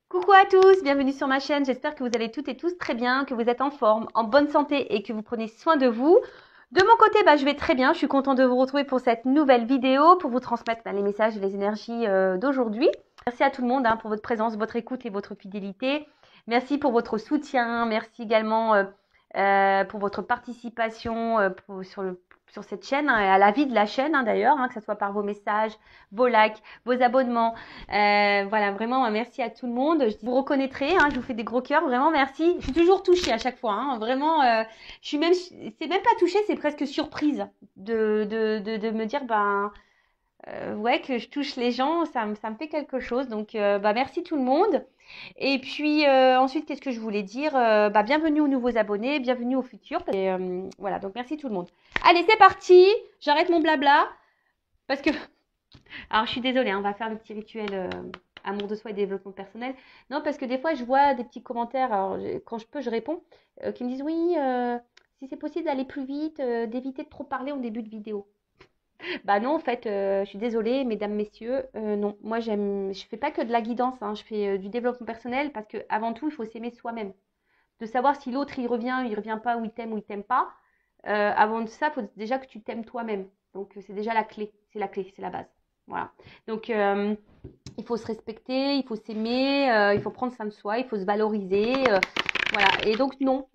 Coucou à tous, bienvenue sur ma chaîne. J'espère que vous allez toutes et tous très bien, que vous êtes en forme, en bonne santé et que vous prenez soin de vous. De mon côté, je vais très bien. Je suis contente de vous retrouver pour cette nouvelle vidéo, pour vous transmettre les messages et les énergies d'aujourd'hui. Merci à tout le monde pour votre présence, votre écoute et votre fidélité. Merci pour votre soutien. Merci également pour votre participation sur cette chaîne, à la vie de la chaîne d'ailleurs, que ce soit par vos messages, vos likes, vos abonnements. Voilà, vraiment, merci à tout le monde. Vous reconnaîtrez, je vous fais des gros cœurs, vraiment merci. Je suis toujours touchée à chaque fois, vraiment. C'est même pas touchée, c'est presque surprise de me dire, ouais, que je touche les gens, ça me fait quelque chose. Donc, merci tout le monde. Et puis ensuite, qu'est-ce que je voulais dire? Bienvenue aux nouveaux abonnés, bienvenue aux futurs. Et voilà, donc merci tout le monde. Allez, c'est parti. J'arrête mon blabla parce que alors, je suis désolée, on va faire le petit rituel amour de soi et développement personnel. Non, parce que des fois, je vois des petits commentaires, alors quand je peux, je réponds, qui me disent oui, si c'est possible d'aller plus vite, d'éviter de trop parler en début de vidéo. Bah non, en fait, je suis désolée, mesdames, messieurs, non. Moi, je fais pas que de la guidance, je fais du développement personnel parce que avant tout, il faut s'aimer soi-même. De savoir si l'autre, il revient pas, ou il t'aime pas. Avant de ça, il faut déjà que tu t'aimes toi-même. Donc, c'est déjà la clé, c'est la base. Voilà. Donc, il faut se respecter, il faut s'aimer, il faut prendre soin de soi, il faut se valoriser. Voilà. Et donc, non,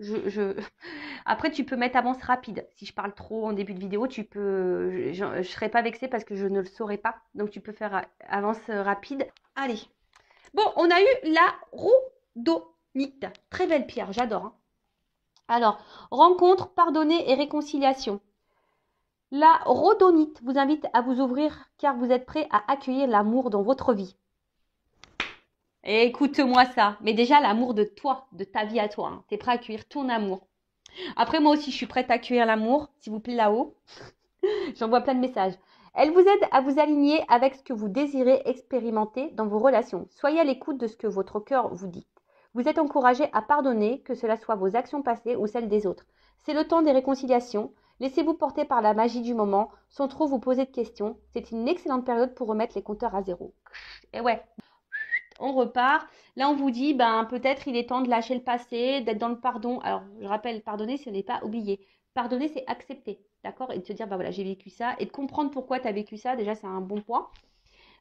Après, tu peux mettre avance rapide. Si je parle trop en début de vidéo, tu peux. Je ne serai pas vexée parce que je ne le saurais pas. Donc, tu peux faire avance rapide. Allez. Bon, on a eu la rhodonite. Très belle pierre, j'adore. Alors, rencontre, pardonner et réconciliation. La rhodonite vous invite à vous ouvrir car vous êtes prêt à accueillir l'amour dans votre vie. Et écoute-moi ça. Mais déjà, l'amour de toi, de ta vie à toi. Tu es prêt à accueillir ton amour. Après, moi aussi, je suis prête à accueillir l'amour. S'il vous plaît, là-haut. J'envoie plein de messages. Elle vous aide à vous aligner avec ce que vous désirez expérimenter dans vos relations. Soyez à l'écoute de ce que votre cœur vous dit. Vous êtes encouragé à pardonner, que cela soit vos actions passées ou celles des autres. C'est le temps des réconciliations. Laissez-vous porter par la magie du moment, sans trop vous poser de questions. C'est une excellente période pour remettre les compteurs à zéro. Et ouais, on repart. Là, on vous dit, peut-être il est temps de lâcher le passé, d'être dans le pardon. Alors, je rappelle, pardonner, ce n'est pas oublier. Pardonner, c'est accepter, d'accord? Et de se dire, voilà, j'ai vécu ça. Et de comprendre pourquoi tu as vécu ça, déjà, c'est un bon point.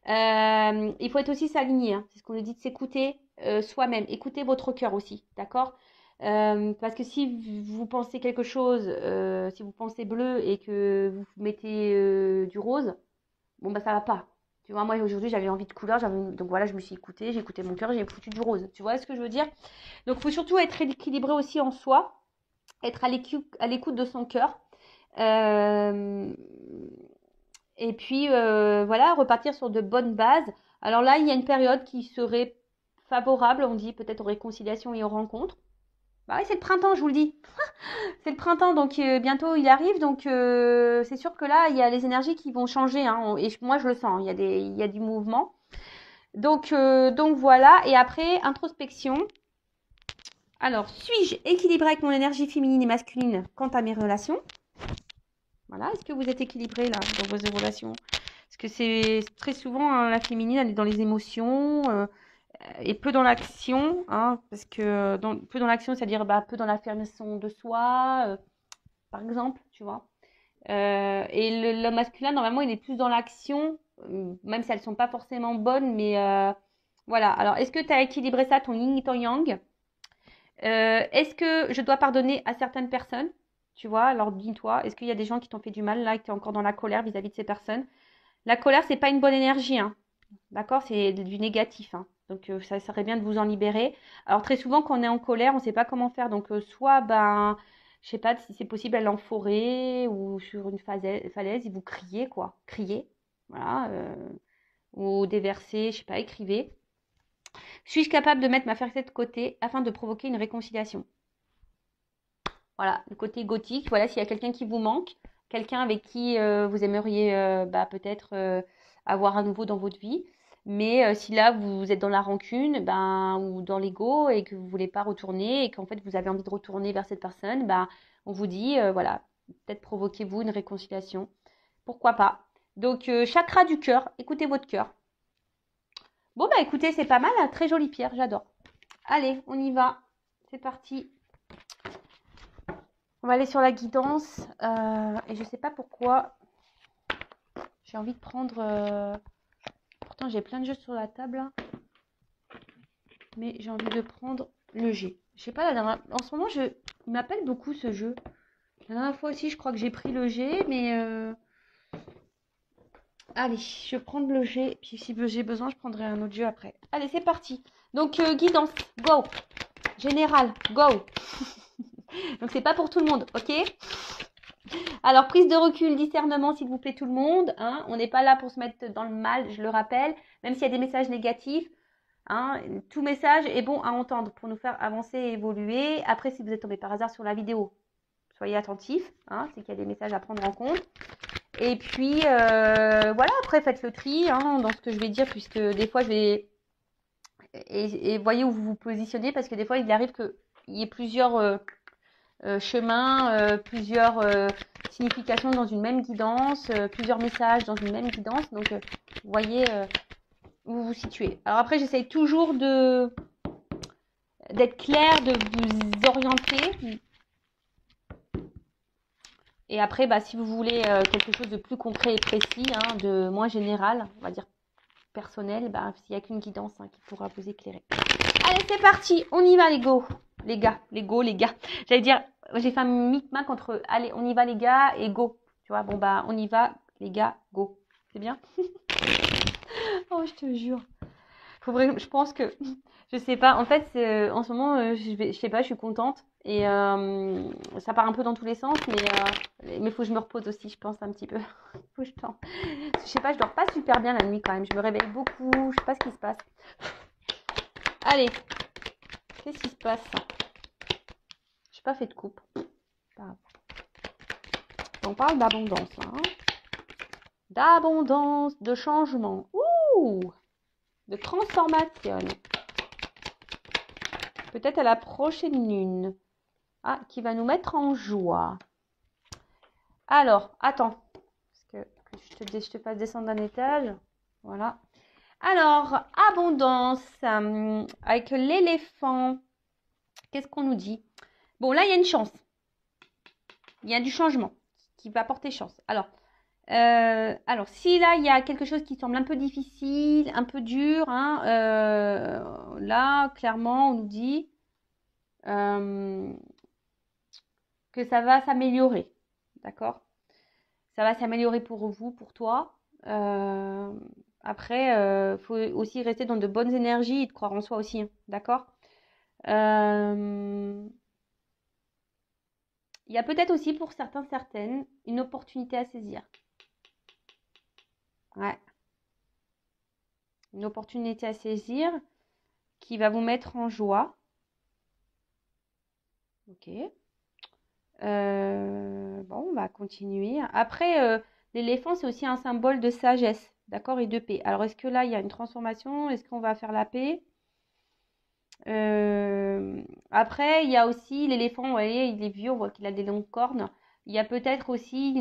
Il faut être aussi s'aligner, c'est ce qu'on nous dit de s'écouter soi-même. Écoutez votre cœur aussi, d'accord? Parce que si vous pensez quelque chose, si vous pensez bleu et que vous mettez du rose, bon, ça va pas. Tu vois, moi aujourd'hui j'avais envie de couleur, donc voilà, je me suis écoutée, j'ai écouté mon cœur, j'ai foutu du rose. Tu vois ce que je veux dire? Donc il faut surtout être équilibré aussi en soi, être à l'écoute de son cœur. Euh, et puis voilà, repartir sur de bonnes bases. Alors là, il y a une période qui serait favorable, on dit peut-être aux réconciliations et aux rencontres. Bah oui, c'est le printemps, je vous le dis. C'est le printemps, donc bientôt il arrive, donc c'est sûr que là, il y a les énergies qui vont changer, et moi je le sens, il y a du mouvement. Donc voilà, et après, introspection. Alors, suis-je équilibrée avec mon énergie féminine et masculine quant à mes relations? Voilà, est-ce que vous êtes équilibré là dans vos relations? Parce que c'est très souvent, la féminine, elle est dans les émotions et peu dans l'action, parce que peu dans l'action, c'est-à-dire peu dans l'affirmation de soi, par exemple, tu vois. Et l'homme masculin, normalement, il est plus dans l'action, même si elles ne sont pas forcément bonnes, mais voilà. Alors, est-ce que tu as équilibré ça, ton yin et ton yang? Est-ce que je dois pardonner à certaines personnes? Tu vois, alors dis-toi, est-ce qu'il y a des gens qui t'ont fait du mal là, et que tu es encore dans la colère vis-à-vis de ces personnes? La colère, c'est pas une bonne énergie, d'accord? C'est du négatif, Donc, ça serait bien de vous en libérer. Alors, très souvent, quand on est en colère, on ne sait pas comment faire. Donc, soit, je sais pas si c'est possible aller en forêt ou sur une falaise et vous criez, quoi. Criez, voilà. Ou déverser, je sais pas, écrivez. Suis-je capable de mettre ma fierté de côté afin de provoquer une réconciliation? Voilà, le côté gothique. Voilà, s'il y a quelqu'un qui vous manque, quelqu'un avec qui vous aimeriez peut-être avoir à nouveau dans votre vie. Mais si là, vous êtes dans la rancune ou dans l'ego et que vous ne voulez pas retourner et qu'en fait, vous avez envie de retourner vers cette personne, on vous dit, voilà, peut-être provoquez-vous une réconciliation. Pourquoi pas? Donc, chakra du cœur, écoutez votre cœur. Bon, bah écoutez, c'est pas mal, hein, très jolie pierre, j'adore. Allez, on y va. C'est parti. On va aller sur la guidance. Et je sais pas pourquoi. J'ai envie de prendre... Pourtant, j'ai plein de jeux sur la table. Là. Mais j'ai envie de prendre le G. Je sais pas, la dernière... en ce moment, il m'appelle beaucoup ce jeu. La dernière fois aussi, je crois que j'ai pris le G, mais... Allez, je vais prendre le G. Puis si j'ai besoin, je prendrai un autre jeu après. Allez, c'est parti. Donc, guidance, go. Général, go. Donc, c'est pas pour tout le monde, ok? Alors, prise de recul, discernement, s'il vous plaît, tout le monde. Hein. On n'est pas là pour se mettre dans le mal, je le rappelle. Même s'il y a des messages négatifs, hein, tout message est bon à entendre pour nous faire avancer et évoluer. Après, si vous êtes tombé par hasard sur la vidéo, soyez attentifs. Hein, c'est qu'il y a des messages à prendre en compte. Et puis, voilà, après, faites le tri hein, dans ce que je vais dire, puisque des fois, je vais... Et voyez où vous vous positionnez, parce que des fois, il arrive qu'il y ait plusieurs... chemins, plusieurs significations dans une même guidance, plusieurs messages dans une même guidance. Donc, vous voyez où vous vous situez. Alors après, j'essaye toujours d'être clair, de vous orienter. Et après, bah, si vous voulez quelque chose de plus concret et précis, hein, de moins général, on va dire personnel, bah, s'il n'y a qu'une guidance hein, qui pourra vous éclairer. Allez, c'est parti, on y va les go. Les gars. J'allais dire, j'ai fait un micmac entre allez, on y va les gars et go. Tu vois, bon bah, on y va les gars, go. C'est bien? Oh, je te jure. Faut vraiment, je pense que, je sais pas, en fait, en ce moment, je sais pas, je suis contente. Et ça part un peu dans tous les sens, mais faut que je me repose aussi, je pense, un petit peu. Faut que je tente. Je sais pas, je dors pas super bien la nuit quand même. Je me réveille beaucoup, je sais pas ce qui se passe. Allez, qu'est-ce qui se passe? J'ai pas fait de coupe. On parle d'abondance, hein. D'abondance, de changement. Ouh, de transformation. Peut-être à la prochaine lune. Ah, qui va nous mettre en joie. Alors, attends. Parce que je te fasse descendre d'un étage. Voilà. Alors, abondance. Avec l'éléphant. Qu'est-ce qu'on nous dit? Bon, là, il y a une chance. Il y a du changement qui va porter chance. Alors, si là, il y a quelque chose qui semble un peu difficile, un peu dur, hein, là, clairement, on nous dit que ça va s'améliorer. D'accord? Ça va s'améliorer pour vous, pour toi. Après, faut aussi rester dans de bonnes énergies et de croire en soi aussi. Hein, d'accord? Il y a peut-être aussi pour certains, certaines, une opportunité à saisir. Ouais. Une opportunité à saisir qui va vous mettre en joie. Ok. Bon, on va continuer. Après, l'éléphant, c'est aussi un symbole de sagesse, d'accord, et de paix. Alors, est-ce que là, il y a une transformation? Est-ce qu'on va faire la paix? Après, il y a aussi l'éléphant, vous voyez, il est vieux, on voit qu'il a des longues cornes. Il y a peut-être aussi,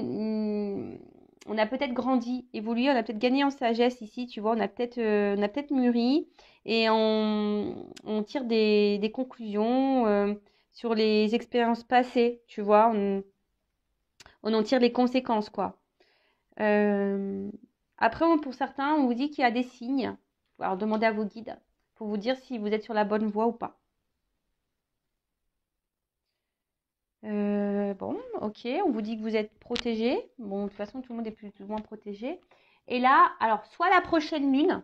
on a peut-être grandi, évolué, on a peut-être gagné en sagesse ici, tu vois, on a peut-être mûri et on tire des conclusions sur les expériences passées, tu vois, on en tire les conséquences, quoi. Euh, Après, pour certains, on vous dit qu'il y a des signes. Alors, demandez à vos guides pour vous dire si vous êtes sur la bonne voie ou pas. Bon, ok, on vous dit que vous êtes protégé. Bon, de toute façon, tout le monde est plus ou moins protégé. Et là, alors, soit la prochaine lune,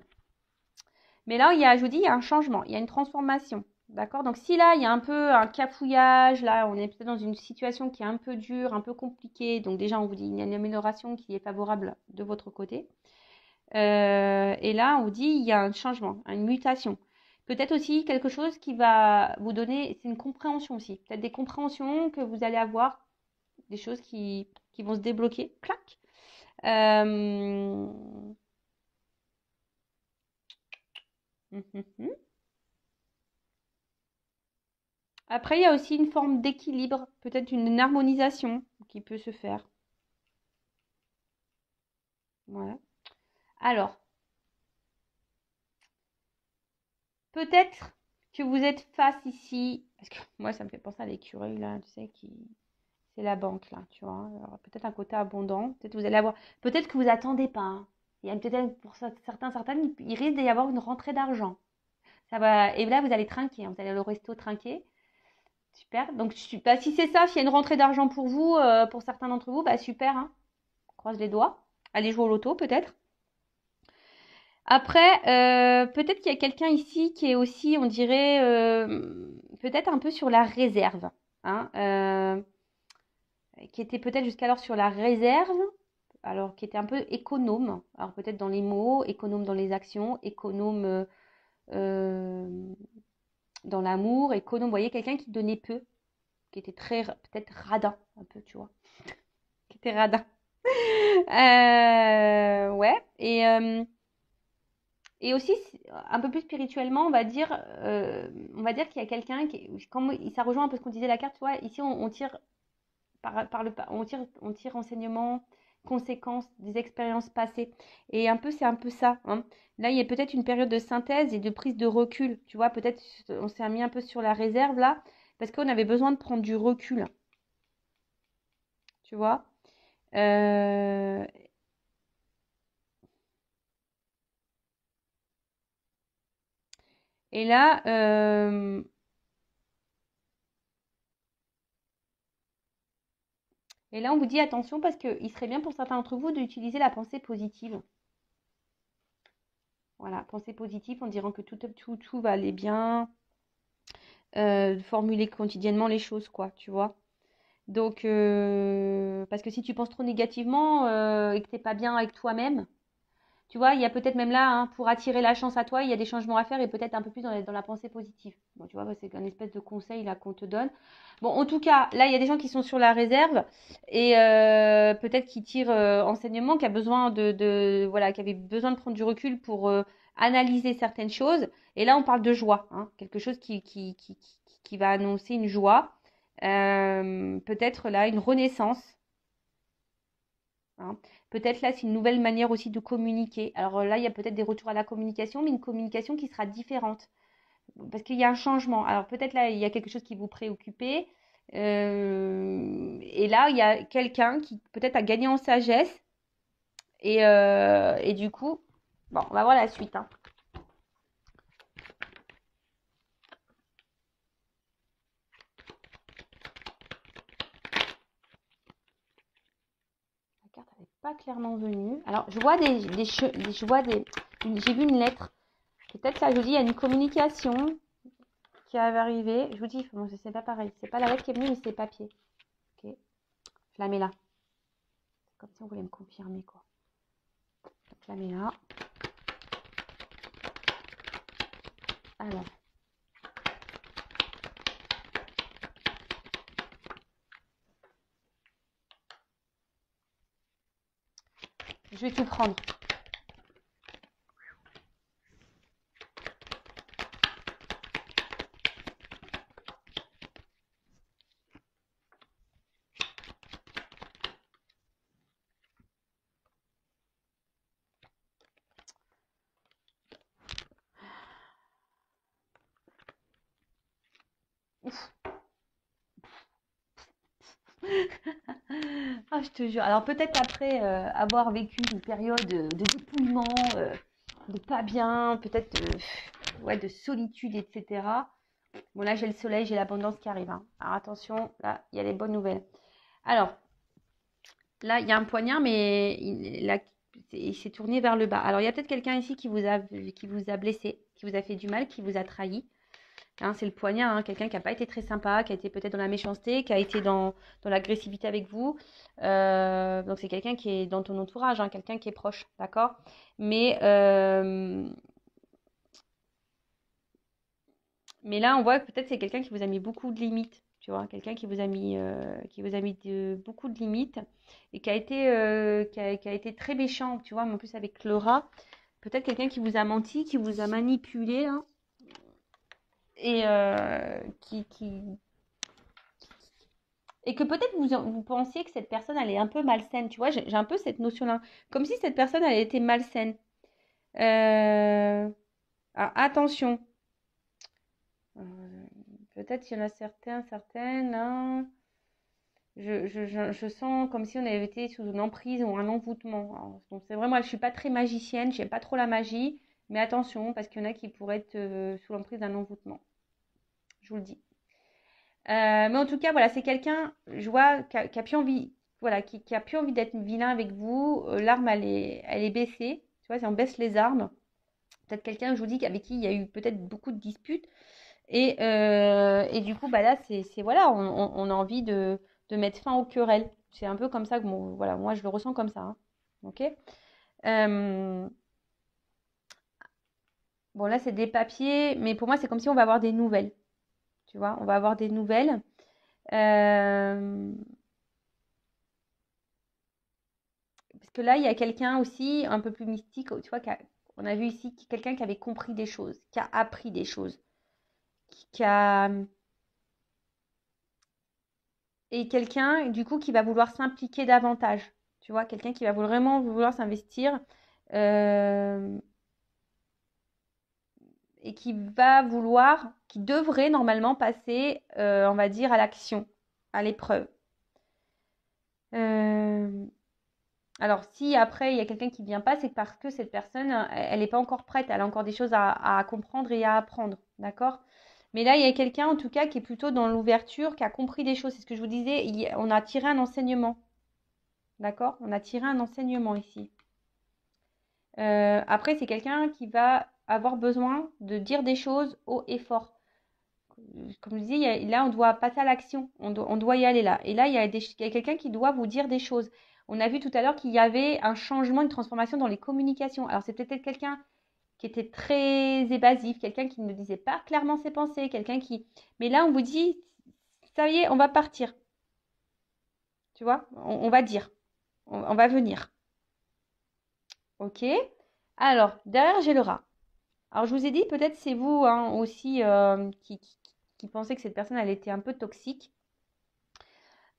mais là, je vous dis, il y a un changement, il y a une transformation. D'accord? Donc, si là, il y a un peu un cafouillage, là, on est peut-être dans une situation qui est un peu dure, un peu compliquée. Donc, déjà, on vous dit, il y a une amélioration qui est favorable de votre côté. Et là, on vous dit, il y a un changement, une mutation. Peut-être aussi quelque chose qui va vous donner, c'est une compréhension aussi. Peut-être des compréhensions que vous allez avoir, des choses qui vont se débloquer. Clac. Euh... Après, il y a aussi une forme d'équilibre, peut-être une harmonisation qui peut se faire. Voilà. Alors, peut-être que vous êtes face ici, parce que moi, ça me fait penser à l'écureuil, là, tu sais, c'est la banque, là, tu vois. Alors, peut-être un côté abondant, peut-être vous allez avoir, peut-être que vous attendez pas, hein. Il y a peut-être, pour certaines, il risque d'y avoir une rentrée d'argent. Ça va, et là, vous allez trinquer, hein, vous allez au resto trinquer. Super. Donc, bah, si c'est ça, s'il y a une rentrée d'argent pour vous, pour certains d'entre vous, bah super, hein. Croise les doigts. Allez jouer au loto, peut-être. Après, peut-être qu'il y a quelqu'un ici qui est aussi, on dirait, peut-être un peu sur la réserve, hein, qui était peut-être jusqu'alors sur la réserve, alors qui était un peu économe, alors peut-être dans les mots, économe dans les actions, économe euh, dans l'amour, économe, vous voyez, quelqu'un qui donnait peu, qui était très, peut-être radin, un peu, tu vois, qui était radin. Ouais, et aussi, un peu plus spirituellement, on va dire qu'il y a quelqu'un qui, comme ça rejoint un peu ce qu'on disait la carte, tu vois, ici on tire on tire enseignement, conséquences des expériences passées. Et un peu, c'est un peu ça, hein. Là, il y a peut-être une période de synthèse et de prise de recul, tu vois, peut-être on s'est mis un peu sur la réserve là, parce qu'on avait besoin de prendre du recul, tu vois. Euh, et là, on vous dit attention parce qu'il serait bien pour certains d'entre vous d'utiliser la pensée positive. Voilà, pensée positive en disant que tout va aller bien, formuler quotidiennement les choses, quoi, tu vois. Donc, parce que si tu penses trop négativement et que t'es pas bien avec toi-même, tu vois, il y a peut-être même là, hein, pour attirer la chance à toi, il y a des changements à faire et peut-être un peu plus dans la pensée positive. Bon, tu vois, c'est un espèce de conseil là qu'on te donne. Bon, en tout cas, là, il y a des gens qui sont sur la réserve et peut-être qui tirent enseignement, qui a besoin voilà, qui avait besoin de prendre du recul pour analyser certaines choses. Et là, on parle de joie, hein, quelque chose qui va annoncer une joie. Peut-être là, une renaissance, hein. Peut-être là, c'est une nouvelle manière aussi de communiquer. Alors là, il y a peut-être des retours à la communication, mais une communication qui sera différente. Parce qu'il y a un changement. Alors peut-être là, il y a quelque chose qui vous préoccupait. Et là, il y a quelqu'un qui peut-être a gagné en sagesse. Et du coup, bon, on va voir la suite, hein. La carte n'est pas clairement venue. Alors, je vois j'ai vu une lettre. Peut-être là, je vous dis, il y a une communication qui va arriver. Je vous dis, bon, c'est pas pareil. C'est pas la lettre qui est venue, mais c'est le papier. Ok, je la mets là. C'est comme si on voulait me confirmer, quoi. Donc, je la mets là. Alors. Je vais tout prendre. Ah, je te jure. Alors peut-être après avoir vécu une période de dépouillement, de pas bien, peut-être ouais, de solitude, etc. Bon là j'ai le soleil, j'ai l'abondance qui arrive, hein. Alors attention, là il y a les bonnes nouvelles. Alors là il y a un poignard, mais il s'est tourné vers le bas. Alors il y a peut-être quelqu'un ici qui vous a blessé, qui vous a fait du mal, qui vous a trahi. Hein, c'est le poignard, hein, quelqu'un qui n'a pas été très sympa, qui a été peut-être dans la méchanceté, qui a été dans l'agressivité avec vous. Donc c'est quelqu'un qui est dans ton entourage, hein, quelqu'un qui est proche, d'accord? Mais, euh, mais là, on voit que peut-être c'est quelqu'un qui vous a mis beaucoup de limites, tu vois, quelqu'un beaucoup de limites et qui a été très méchant, tu vois, mais en plus avec Laura, peut-être quelqu'un qui vous a menti, qui vous a manipulé, hein, et et que peut-être vous pensiez que cette personne, elle est un peu malsaine. Tu vois, j'ai un peu cette notion-là. Comme si cette personne, elle était malsaine. Alors, attention. Euh, Peut-être qu'il y en a certaines, hein. Je sens comme si on avait été sous une emprise ou un envoûtement. Alors, donc c'est vrai, moi je suis pas très magicienne, j'aime pas trop la magie, mais attention, parce qu'il y en a qui pourraient être sous l'emprise d'un envoûtement. Je vous le dis. Mais en tout cas, voilà, c'est quelqu'un, je vois, qui a plus envie, voilà, qui a plus envie d'être vilain avec vous. L'arme, elle est baissée. Tu vois, si on baisse les armes, peut-être quelqu'un, je vous dis, avec qui il y a eu peut-être beaucoup de disputes. Et du coup, bah là, voilà, on a envie de mettre fin aux querelles. C'est un peu comme ça que voilà, moi, je le ressens comme ça, hein. Ok? Euh, bon, là, c'est des papiers, mais pour moi, c'est comme si on va avoir des nouvelles. Tu vois, on va avoir des nouvelles. Euh, Parce que là, il y a quelqu'un aussi un peu plus mystique, tu vois, on a vu ici quelqu'un qui avait compris des choses, qui a appris des choses, qui a... et quelqu'un, du coup, qui va vouloir s'impliquer davantage, tu vois, quelqu'un qui va vraiment vouloir s'investir euh, et qui devrait normalement passer, on va dire, à l'action, à l'épreuve. Euh, Alors, si après il y a quelqu'un qui ne vient pas, c'est parce que cette personne, elle n'est pas encore prête, elle a encore des choses à comprendre et à apprendre, d'accord? Mais là, il y a quelqu'un en tout cas qui est plutôt dans l'ouverture, qui a compris des choses. C'est ce que je vous disais, on a tiré un enseignement, d'accord? On a tiré un enseignement ici. Après, c'est quelqu'un qui va avoir besoin de dire des choses haut et fort. Comme je dis, là, on doit passer à l'action. On doit y aller là. Et là, il y a quelqu'un qui doit vous dire des choses. On a vu tout à l'heure qu'il y avait un changement, une transformation dans les communications. Alors, c'est peut-être quelqu'un qui était très évasif, quelqu'un qui ne disait pas clairement ses pensées, quelqu'un qui... Mais là, on vous dit, ça y est, on va partir. Tu vois, on va dire, on va venir. Ok. Alors, derrière, j'ai le rat. Alors, je vous ai dit, peut-être c'est vous hein, aussi qui pensez que cette personne, elle était un peu toxique.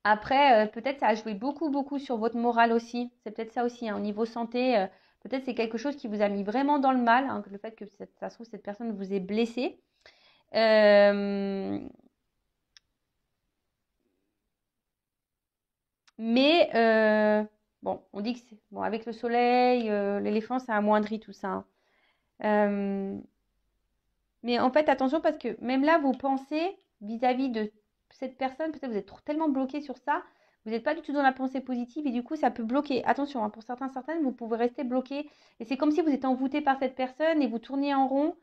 Après, peut-être ça a joué beaucoup, beaucoup sur votre morale aussi. C'est peut-être ça aussi, hein, au niveau santé. Peut-être c'est quelque chose qui vous a mis vraiment dans le mal, hein, le fait que ça se trouve, cette personne vous ait blessé. Euh, mais bon, on dit que bon, avec le soleil, l'éléphant, ça amoindrit tout ça, hein. Euh, mais en fait, attention parce que même là, vos pensées vis-à-vis de cette personne, peut-être vous êtes tellement bloqué sur ça, vous n'êtes pas du tout dans la pensée positive et du coup, ça peut bloquer. Attention, hein, pour certaines, vous pouvez rester bloqué et c'est comme si vous étiez envoûté par cette personne et vous tourniez en rond.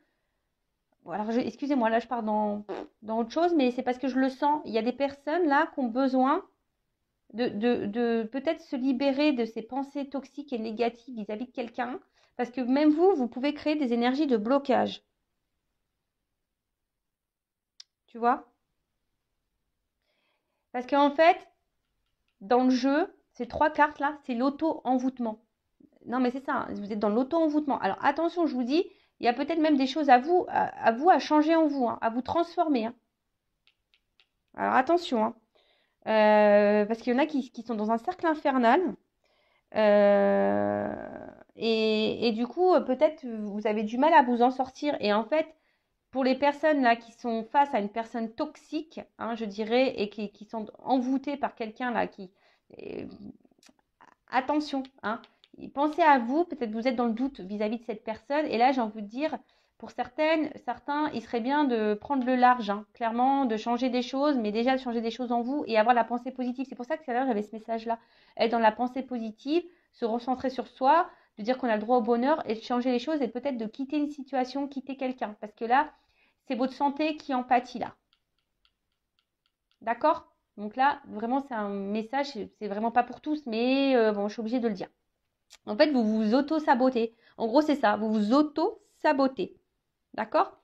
Bon, alors, excusez-moi, là, je pars dans autre chose, mais c'est parce que je le sens. Il y a des personnes là qui ont besoin de peut-être se libérer de ces pensées toxiques et négatives vis-à-vis de quelqu'un parce que même vous, vous pouvez créer des énergies de blocage. Tu vois? Parce qu'en fait, dans le jeu, ces trois cartes là, c'est l'auto-envoûtement. Non, mais c'est ça, hein, vous êtes dans l'auto-envoûtement. Alors attention, je vous dis, il y a peut-être même des choses à changer en vous, hein, à vous transformer, hein. Alors attention, hein. Parce qu'il y en a qui sont dans un cercle infernal. euh, et du coup, peut-être vous avez du mal à vous en sortir. Et en fait, pour les personnes là qui sont face à une personne toxique, hein, je dirais, et qui sont envoûtées par quelqu'un là euh, attention, hein. Pensez à vous, peut-être vous êtes dans le doute vis-à-vis de cette personne. Et là, j'ai envie de dire, pour certains, il serait bien de prendre le large, hein, clairement, de changer des choses, mais déjà de changer des choses en vous et avoir la pensée positive. C'est pour ça que tout à l'heure, j'avais ce message-là. Être dans la pensée positive, se recentrer sur soi, de dire qu'on a le droit au bonheur et de changer les choses et peut-être de quitter une situation, quitter quelqu'un. Parce que là, c'est votre santé qui en pâtit là. D'accord? Donc là, vraiment, c'est un message, c'est vraiment pas pour tous, mais bon, je suis obligée de le dire. En fait, vous vous auto-sabotez. En gros, c'est ça, vous vous auto-sabotez. D'accord?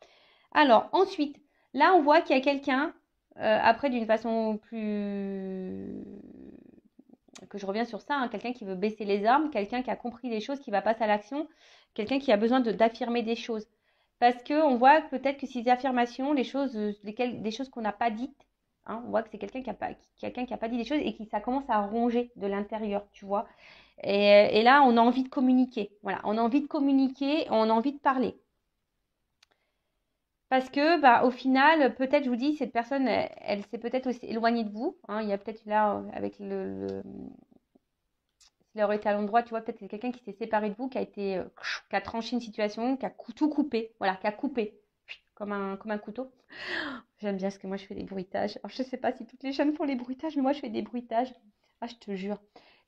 Alors, ensuite, là, on voit qu'il y a quelqu'un, après, d'une façon plus... que je reviens sur ça, hein, quelqu'un qui veut baisser les armes, quelqu'un qui a compris des choses, qui va passer à l'action, quelqu'un qui a besoin d'affirmer des choses. Parce qu'on voit peut-être que ces affirmations, les choses, des choses qu'on n'a pas dites, hein, on voit que c'est quelqu'un qui a pas dit des choses et qui ça commence à ronger de l'intérieur, tu vois. Et là, on a envie de communiquer. Voilà, on a envie de communiquer, on a envie de parler. Parce que, bah, au final, peut-être, je vous dis, cette personne, elle s'est peut-être aussi éloignée de vous, hein. Il y a peut-être là, avec s'il aurait été à l'endroit, tu vois, peut-être quelqu'un qui s'est séparé de vous, qui a été, qui a tranché une situation, qui a tout coupé, voilà, qui a coupé, comme un couteau. J'aime bien parce que moi, je fais des bruitages. Alors, je sais pas si toutes les jeunes font les bruitages, mais moi, je fais des bruitages. Ah, je te jure.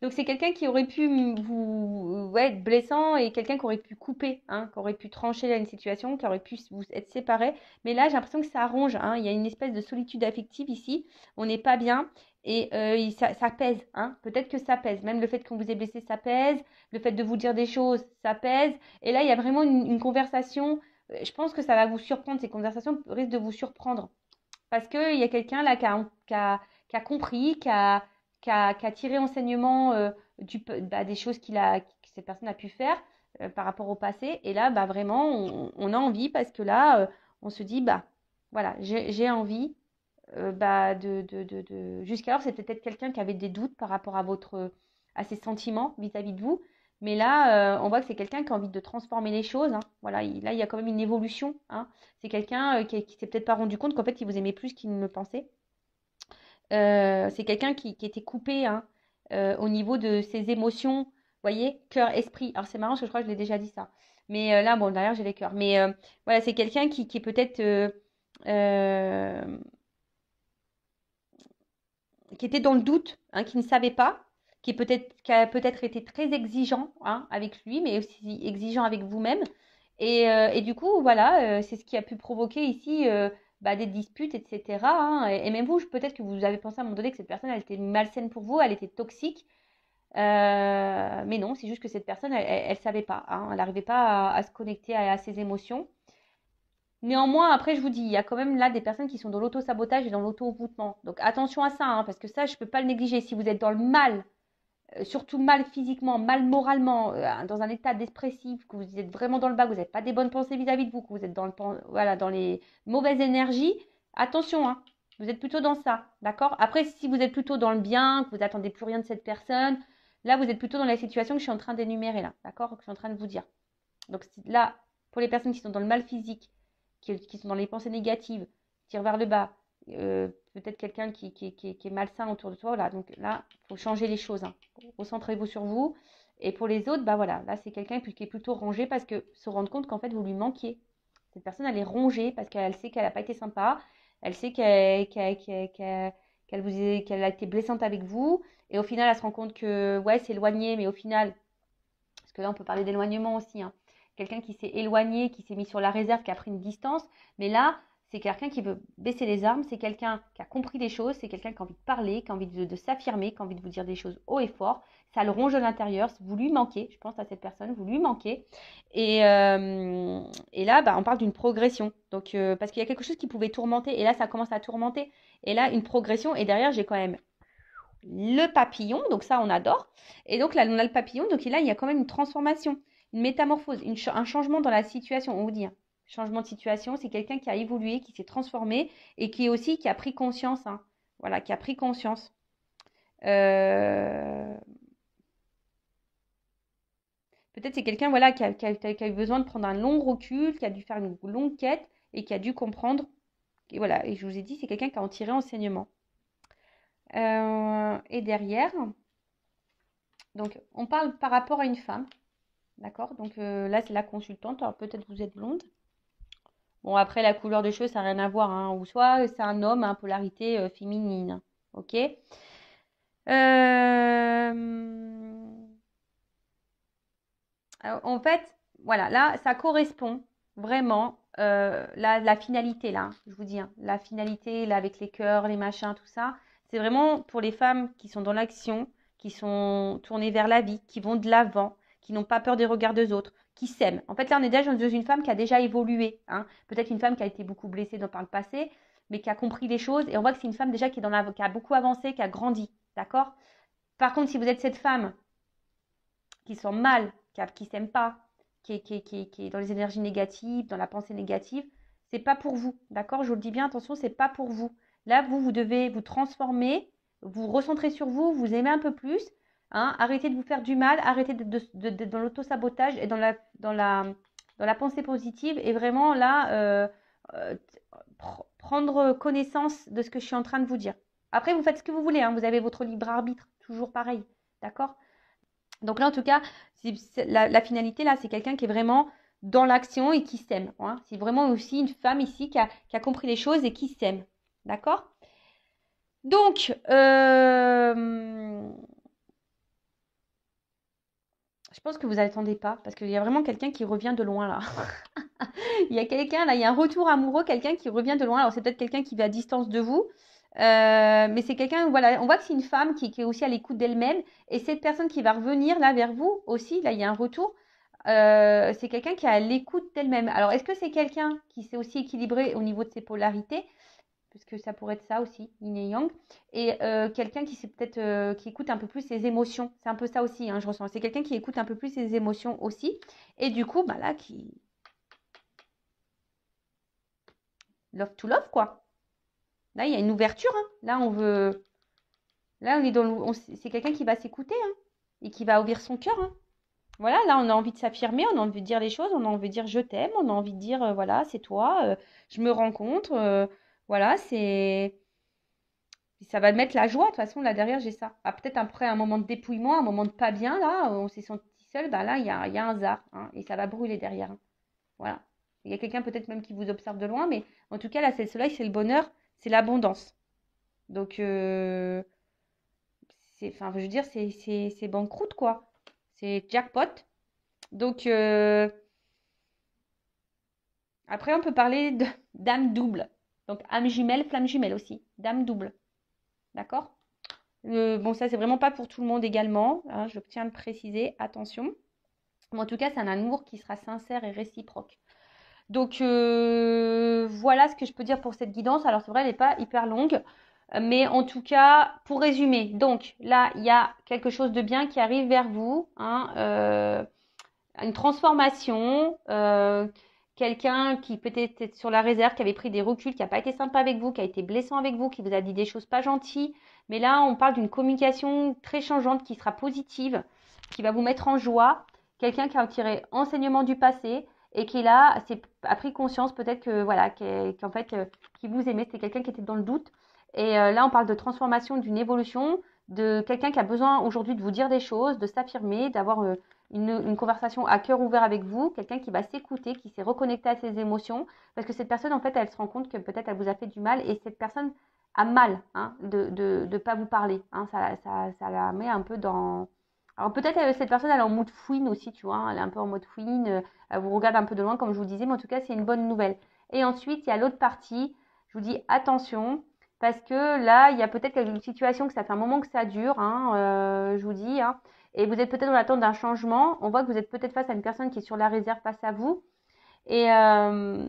Donc, c'est quelqu'un qui aurait pu vous, ouais, être blessant et quelqu'un qui aurait pu couper, hein, qui aurait pu trancher là une situation, qui aurait pu vous être séparés. Mais là, j'ai l'impression que ça arrange, hein. Il y a une espèce de solitude affective ici. On n'est pas bien et ça pèse, hein. Peut-être que ça pèse. Même le fait qu'on vous ait blessé, ça pèse. Le fait de vous dire des choses, ça pèse. Et là, il y a vraiment une conversation. Je pense que ça va vous surprendre. Ces conversations risquent de vous surprendre. Parce qu'il y a quelqu'un là qui a compris, qui a tiré enseignement des choses que cette personne a pu faire par rapport au passé. Et là, bah, vraiment, on a envie parce que là, on se dit, bah, voilà, j'ai envie. Bah, Jusqu'alors, c'était peut-être quelqu'un qui avait des doutes par rapport à ses sentiments vis-à-vis de vous. Mais là, on voit que c'est quelqu'un qui a envie de transformer les choses, hein. Voilà, là, il y a quand même une évolution, hein. C'est quelqu'un qui s'est peut-être pas rendu compte qu'en fait, il vous aimait plus qu'il ne le pensait. C'est quelqu'un qui était coupé, hein, au niveau de ses émotions, vous voyez, cœur, esprit. Alors, c'est marrant parce que je crois que je l'ai déjà dit ça. Mais là, bon, derrière, j'ai les cœurs. Mais voilà, c'est quelqu'un qui est peut-être euh, qui était dans le doute, hein, qui ne savait pas, qui a peut-être été très exigeant, hein, avec lui, mais aussi exigeant avec vous-même. Et du coup, voilà, c'est ce qui a pu provoquer ici bah, des disputes, etc., hein. Et même vous, peut-être que vous avez pensé à un moment donné que cette personne, elle était malsaine pour vous, elle était toxique. Mais non, c'est juste que cette personne, elle savait pas, hein, elle n'arrivait pas à se connecter à ses émotions. Néanmoins, après, je vous dis, il y a quand même là des personnes qui sont dans l'auto-sabotage et dans l'auto-envoûtement. Donc attention à ça, hein, parce que ça, je ne peux pas le négliger. Si vous êtes dans le mal, surtout mal physiquement, mal moralement, dans un état dépressif, que vous êtes vraiment dans le bas, que vous n'avez pas des bonnes pensées vis-à-vis de vous, que vous êtes voilà, dans les mauvaises énergies, attention, hein, vous êtes plutôt dans ça, d'accord? Après, si vous êtes plutôt dans le bien, que vous n'attendez plus rien de cette personne, là, vous êtes plutôt dans la situation que je suis en train d'énumérer là, d'accord? Que je suis en train de vous dire. Donc là, pour les personnes qui sont dans le mal physique, qui sont dans les pensées négatives, tirent vers le bas, peut-être quelqu'un qui est malsain autour de toi, voilà. Donc là, il faut changer les choses, hein. Recentrez-vous sur vous. Et pour les autres, bah voilà, là c'est quelqu'un qui est plutôt rangé parce que se rendre compte qu'en fait vous lui manquiez. Cette personne, elle est rongée parce qu'elle sait qu'elle n'a pas été sympa, elle sait qu'elle a été blessante avec vous, et au final, elle se rend compte que ouais, c'est éloigné, mais au final, parce que là, on peut parler d'éloignement aussi, hein. Quelqu'un qui s'est éloigné, qui s'est mis sur la réserve, qui a pris une distance. Mais là, c'est quelqu'un qui veut baisser les armes, c'est quelqu'un qui a compris les choses, c'est quelqu'un qui a envie de parler, qui a envie de s'affirmer, qui a envie de vous dire des choses haut et fort. Ça le ronge de l'intérieur, vous lui manquez, je pense à cette personne, vous lui manquez. Et là, bah, on parle d'une progression. Donc, parce qu'il y a quelque chose qui pouvait tourmenter, et là, ça commence à tourmenter. Et là, une progression, et derrière, j'ai quand même le papillon, donc ça on adore. Et donc là on a le papillon, donc là il y a quand même une transformation, une métamorphose, un changement dans la situation, on vous dit, hein. Changement de situation, c'est quelqu'un qui a évolué, qui s'est transformé et qui a pris conscience, hein. Voilà, qui a pris conscience. Euh, Peut-être c'est quelqu'un voilà, qui a eu besoin de prendre un long recul, qui a dû faire une longue quête et qui a dû comprendre. Et voilà, et je vous ai dit, c'est quelqu'un qui a en tiré enseignement. Et derrière, donc on parle par rapport à une femme. D'accord? Donc là, c'est la consultante. Alors peut-être vous êtes blonde. Bon, après, la couleur des cheveux, ça n'a rien à voir, hein. Ou soit c'est un homme, hein, polarité féminine. Ok? En fait, voilà, là, ça correspond vraiment la finalité, là, hein, je vous dis, hein, la finalité, là, avec les cœurs, les machins, tout ça. C'est vraiment pour les femmes qui sont dans l'action, qui sont tournées vers la vie, qui vont de l'avant, qui n'ont pas peur des regards des autres, qui s'aiment. En fait, là, on est déjà dans une femme qui a déjà évolué, hein. Peut-être une femme qui a été beaucoup blessée par le passé, mais qui a compris les choses. Et on voit que c'est une femme déjà qui a beaucoup avancé, qui a grandi. D'accord? Par contre, si vous êtes cette femme qui sont mal, qui s'aiment pas, qui est dans les énergies négatives, dans la pensée négative, c'est pas pour vous, d'accord? Je vous le dis bien, attention, c'est pas pour vous. Là, vous devez vous transformer, vous recentrer sur vous, vous aimer un peu plus, hein, arrêtez de vous faire du mal, arrêtez dans l'auto-sabotage et dans la pensée positive. Et vraiment, là, euh, prendre connaissance de ce que je suis en train de vous dire. Après, vous faites ce que vous voulez, hein, vous avez votre libre arbitre, toujours pareil, d'accord? Donc là, en tout cas, la finalité, là, c'est quelqu'un qui est vraiment dans l'action et qui s'aime. Hein. C'est vraiment aussi une femme ici qui a compris les choses et qui s'aime, d'accord? Donc, je pense que vous n'attendez pas, parce qu'il y a vraiment quelqu'un qui revient de loin, là. Il y a quelqu'un, là, il y a un retour amoureux, quelqu'un qui revient de loin. Alors, c'est peut-être quelqu'un qui va à distance de vous, mais c'est quelqu'un, voilà, on voit que c'est une femme qui est aussi à l'écoute d'elle-même. Et cette personne qui va revenir, là, vers vous aussi, là, il y a un retour. C'est quelqu'un qui est à l'écoute d'elle-même. Alors, est-ce que c'est quelqu'un qui s'est aussi équilibré au niveau de ses polarités? Puisque ça pourrait être ça aussi, yin et yang, et quelqu'un qui peut-être qui écoute un peu plus ses émotions. C'est un peu ça aussi, hein, je ressens. C'est quelqu'un qui écoute un peu plus ses émotions aussi, et du coup, bah là, qui love to love quoi. Là, il y a une ouverture. Hein. Là, on est c'est quelqu'un qui va s'écouter hein, et qui va ouvrir son cœur. Hein. Voilà, là, on a envie de s'affirmer, on a envie de dire les choses, on a envie de dire je t'aime, on a envie de dire voilà, c'est toi, je me rencontre, voilà, c'est ça va mettre la joie. De toute façon, là derrière, j'ai ça. Ah, peut-être après un moment de dépouillement, un moment de pas bien, là, on s'est senti seul, bah là, il y a un zar, hein, et ça va brûler derrière. Hein. Voilà. Il y a quelqu'un peut-être même qui vous observe de loin, mais en tout cas, là, c'est le soleil, c'est le bonheur, c'est l'abondance. Donc, enfin, je veux dire, c'est banqueroute, quoi. C'est jackpot. Donc, après, on peut parler de d'âme double. Donc, âme jumelle, flamme jumelle aussi. Dame double. D'accord? Bon, ça, c'est vraiment pas pour tout le monde également. Hein, je tiens à le préciser. Attention. Mais en tout cas, c'est un amour qui sera sincère et réciproque. Donc, voilà ce que je peux dire pour cette guidance. Alors, c'est vrai, elle n'est pas hyper longue. Mais en tout cas, pour résumer, donc là, il y a quelque chose de bien qui arrive vers vous. Hein, une transformation. Quelqu'un qui peut-être était sur la réserve, qui avait pris des reculs, qui n'a pas été sympa avec vous, qui a été blessant avec vous, qui vous a dit des choses pas gentilles. Mais là, on parle d'une communication très changeante qui sera positive, qui va vous mettre en joie. Quelqu'un qui a tiré enseignement du passé et qui là a pris conscience peut-être que voilà, qu'en fait, qui vous aimait, c'était quelqu'un qui était dans le doute. Et là, on parle de transformation, d'une évolution, de quelqu'un qui a besoin aujourd'hui de vous dire des choses, de s'affirmer, d'avoir une conversation à cœur ouvert avec vous, quelqu'un qui va s'écouter, qui s'est reconnecté à ses émotions, parce que cette personne, en fait, elle se rend compte que peut-être elle vous a fait du mal, et cette personne a mal hein, de pas vous parler. Hein, ça la met un peu dans... Alors peut-être cette personne, elle est en mode fouine aussi, tu vois, hein, elle est un peu en mode fouine, elle vous regarde un peu de loin, comme je vous disais, mais en tout cas, c'est une bonne nouvelle. Et ensuite, il y a l'autre partie, je vous dis attention, parce que là, il y a peut-être une situation que ça fait un moment que ça dure, hein, je vous dis, hein, et vous êtes peut-être dans l'attente d'un changement. On voit que vous êtes peut-être face à une personne qui est sur la réserve face à vous. Et, euh,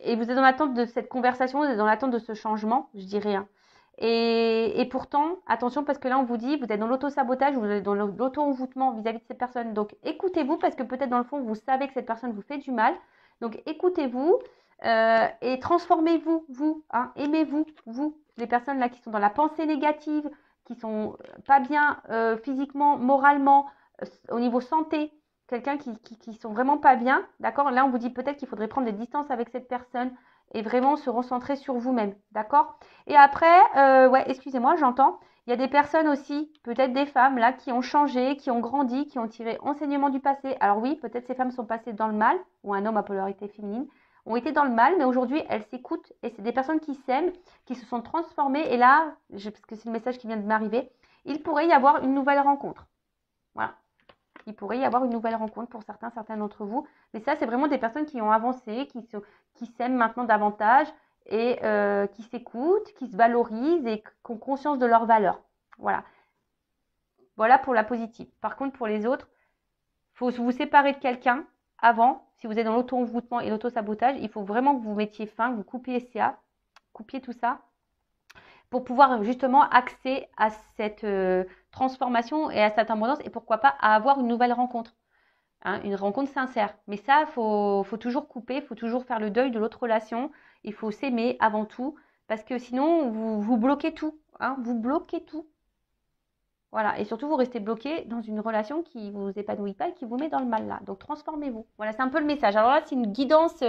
et vous êtes dans l'attente de cette conversation, vous êtes dans l'attente de ce changement, je dirais. Hein. Et pourtant, attention parce que là, on vous dit, vous êtes dans l'auto-sabotage, vous êtes dans l'auto-envoûtement vis-à-vis de cette personne. Donc, écoutez-vous parce que peut-être dans le fond, vous savez que cette personne vous fait du mal. Donc, écoutez-vous et transformez-vous, vous. Hein, aimez-vous, vous. Les personnes là qui sont dans la pensée négative, qui sont pas bien physiquement, moralement, au niveau santé, quelqu'un qui sont vraiment pas bien, d'accord? Là, on vous dit peut-être qu'il faudrait prendre des distances avec cette personne et vraiment se recentrer sur vous-même, d'accord? Et après, ouais, excusez-moi, j'entends. Il y a des personnes aussi, peut-être des femmes là, qui ont changé, qui ont grandi, qui ont tiré enseignement du passé. Alors oui, peut-être ces femmes sont passées dans le mal, ou un homme à polarité féminine, ont été dans le mal, mais aujourd'hui, elles s'écoutent et c'est des personnes qui s'aiment, qui se sont transformées. Et là, parce que c'est le message qui vient de m'arriver, il pourrait y avoir une nouvelle rencontre. Voilà. Il pourrait y avoir une nouvelle rencontre pour certains d'entre vous. Mais ça, c'est vraiment des personnes qui ont avancé, qui s'aiment maintenant davantage et qui s'écoutent, qui se valorisent et qui ont conscience de leurs valeurs. Voilà. Voilà pour la positive. Par contre, pour les autres, il faut vous séparer de quelqu'un avant. Si vous êtes dans l'auto-envoûtement et l'auto-sabotage, il faut vraiment que vous mettiez fin, que vous coupiez tout ça pour pouvoir justement accéder à cette transformation et à cette abondance et pourquoi pas à avoir une nouvelle rencontre. Hein, une rencontre sincère. Mais ça, faut toujours couper, il faut toujours faire le deuil de l'autre relation. Il faut s'aimer avant tout, parce que sinon, vous bloquez tout. Hein, vous bloquez tout. Voilà. Et surtout, vous restez bloqué dans une relation qui vous épanouit pas et qui vous met dans le mal là. Donc, transformez-vous. Voilà, c'est un peu le message. Alors là, c'est une guidance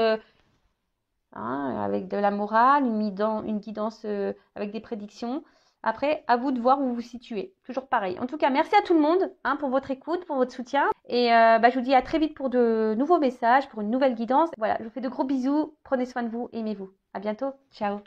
hein, avec de la morale, une guidance avec des prédictions. Après, à vous de voir où vous vous situez. Toujours pareil. En tout cas, merci à tout le monde hein, pour votre écoute, pour votre soutien. Et je vous dis à très vite pour de nouveaux messages, pour une nouvelle guidance. Voilà, je vous fais de gros bisous. Prenez soin de vous, aimez-vous. À bientôt. Ciao.